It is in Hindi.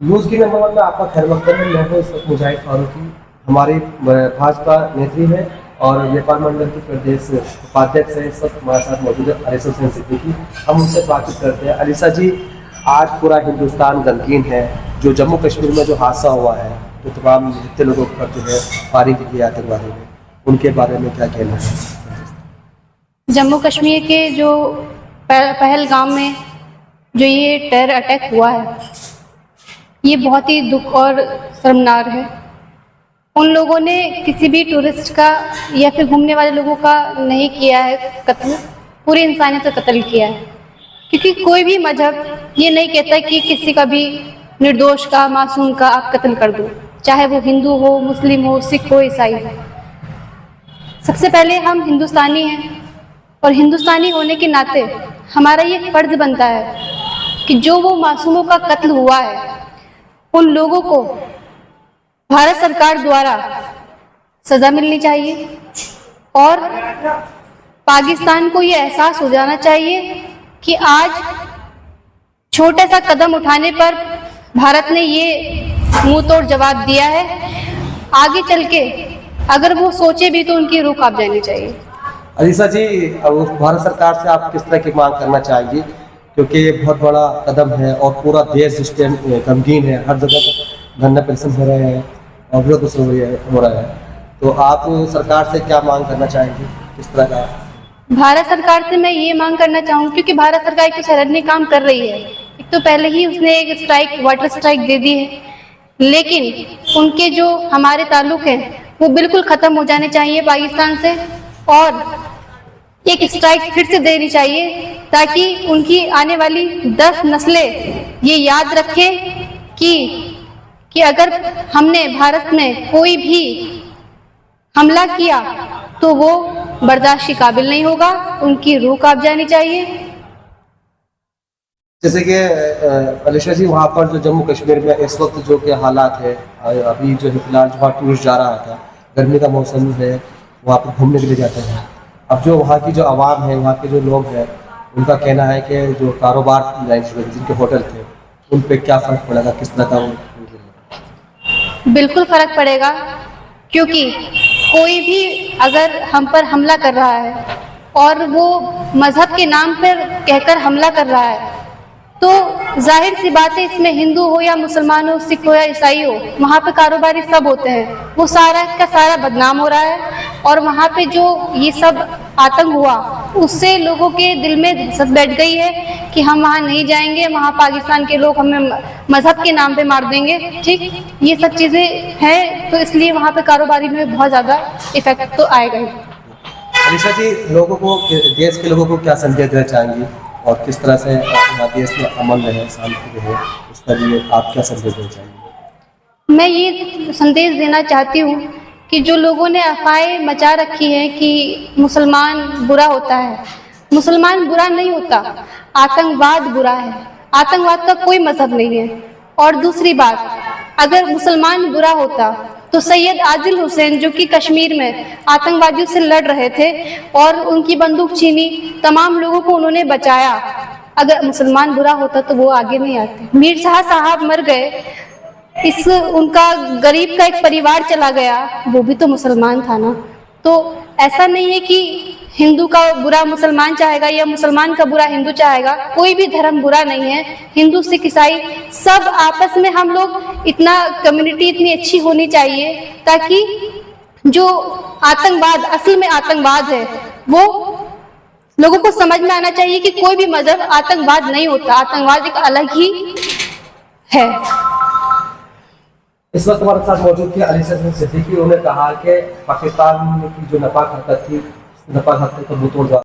न्यूज़ की नंबर 1 में आपका खैर मकदम है। मैं हूँ इस वक्त मुजाहिद फारूकी। हमारी भाजपा नेत्री है और नेपाल मंडल की प्रदेश उपाध्यक्ष है। इस वक्त हमारे साथ मौजूद है अलीसा हुसैन सिद्दीकी। हम उनसे बातचीत करते हैं। अलीसा जी, आज पूरा हिंदुस्तान गमगीन है। जो जम्मू कश्मीर में जो हादसा हुआ है, जो तमाम जितने लोगों पर जो है फायरिंग की आतंकवादी में, उनके बारे में क्या कहना है? जम्मू कश्मीर के जो पहलगाम में जो ये टेरर अटैक हुआ है, ये बहुत ही दुख और शर्मनाक है। उन लोगों ने किसी भी टूरिस्ट का या फिर घूमने वाले लोगों का नहीं किया है कत्ल, पूरी इंसानियत का कत्ल किया है। क्योंकि कोई भी मजहब ये नहीं कहता कि किसी का भी निर्दोष का, मासूम का आप कत्ल कर दो, चाहे वो हिंदू हो, मुस्लिम हो, सिख हो, ईसाई हो। सबसे पहले हम हिंदुस्तानी हैं और हिंदुस्तानी होने के नाते हमारा ये फर्ज बनता है कि जो वो मासूमों का कत्ल हुआ है, उन लोगों को भारत सरकार द्वारा सज़ा मिलनी चाहिए और पाकिस्तान को ये एहसास हो जाना चाहिए कि आज छोटा सा कदम उठाने पर भारत ने ये मुंह तोड़ जवाब दिया है। आगे चल के अगर वो सोचे भी तो उनकी रूह कांप जानी चाहिए। अलीसा जी, भारत सरकार से आप किस तरह की मांग करना चाहेंगी? क्योंकि ये बहुत बड़ा कदम है और पूरा देश इस टाइम गमगीन है। हर जगह धरना प्रदर्शन हो रहे हैं और विरोध हो रहा है। तो आप सरकार से क्या मांग करना चाहेंगे? किस तरह का? भारत सरकार से मैं ये मांग करना चाहूँ, क्योंकि भारत सरकार एक तो सरहदी काम कर रही है। एक तो पहले ही उसने एक स्ट्राइक, वाटर स्ट्राइक दे दी है, लेकिन उनके जो हमारे ताल्लुक हैं वो बिल्कुल ख़त्म हो जाने चाहिए पाकिस्तान से, और एक स्ट्राइक फिर से देनी चाहिए ताकि उनकी आने वाली 10 नस्लें ये याद रखें कि अगर हमने भारत में कोई भी हमला किया तो वो बर्दाश्त के काबिल नहीं होगा, उनकी रूह कांप जानी चाहिए। जैसे कि अलीसा जी, वहाँ पर जो जम्मू कश्मीर में इस वक्त जो के हालात है, अभी जो है फिलहाल जो टूरिस्ट जा रहा था, गर्मी का मौसम है, वहाँ पर घूमने के लिए जाते हैं। अब जो वहाँ की जो आवाम है, वहाँ के जो लोग हैं, उनका कहना है कि जो कारोबार जिनके होटल थे, उन पे क्या फ़र्क पड़ेगा, किस तरह का? बिल्कुल फ़र्क पड़ेगा, क्योंकि कोई भी अगर हम पर हमला कर रहा है और वो मज़हब के नाम पर कहकर हमला कर रहा है, तो जाहिर सी बात है इसमें हिंदू हो या मुसलमान हो, सिख हो या ईसाई हो, वहाँ पे कारोबारी सब होते हैं, वो सारा का सारा बदनाम हो रहा है। और वहाँ पे जो ये सब आतंक हुआ, उससे लोगों के दिल में दहशत बैठ गई है कि हम वहाँ नहीं जाएंगे, वहाँ पाकिस्तान के लोग हमें मज़हब के नाम पे मार देंगे। ठीक, ये सब चीज़ें हैं, तो इसलिए वहाँ पे कारोबारी में बहुत ज़्यादा इफेक्ट तो आएगा ही। अलीसा जी, लोगों को, देश के लोगों को क्या संदेश देना चाहेंगी और किस तरह से अपना देश में अमन रहे, शांति रहे, उसका लिए आप क्या संदेश देना चाहेंगे? मैं ये संदेश देना चाहती हूँ कि जो लोगों ने अफवाहें मचा रखी हैं कि मुसलमान बुरा होता है, मुसलमान बुरा नहीं होता, आतंकवाद बुरा है। आतंकवाद का कोई मजहब नहीं है। और दूसरी बात, अगर मुसलमान बुरा होता तो सैयद आदिल हुसैन, जो कि कश्मीर में आतंकवादियों से लड़ रहे थे और उनकी बंदूक छीनी, तमाम लोगों को उन्होंने बचाया। अगर मुसलमान बुरा होता तो वो आगे नहीं आते। मीर शाह साहब मर गए, उनका गरीब का एक परिवार चला गया, वो भी तो मुसलमान था ना। तो ऐसा नहीं है कि हिंदू का बुरा मुसलमान चाहेगा या मुसलमान का बुरा हिंदू चाहेगा। कोई भी धर्म बुरा नहीं है। हिंदू, सिख, ईसाई सब आपस में हम लोग इतना कम्युनिटी इतनी अच्छी होनी चाहिए ताकि जो आतंकवाद, असल में आतंकवाद है, वो लोगों को समझ में आना चाहिए कि कोई भी मजहब आतंकवाद नहीं होता, आतंकवाद एक अलग ही है। इस वक्त हमारे साथ मौजूद थे अलीसा हुसैन सिद्दीकी। उन्होंने कहा कि पाकिस्तान की जो नापाक हरकत थी, नापाक हरकत का मुंह तोड़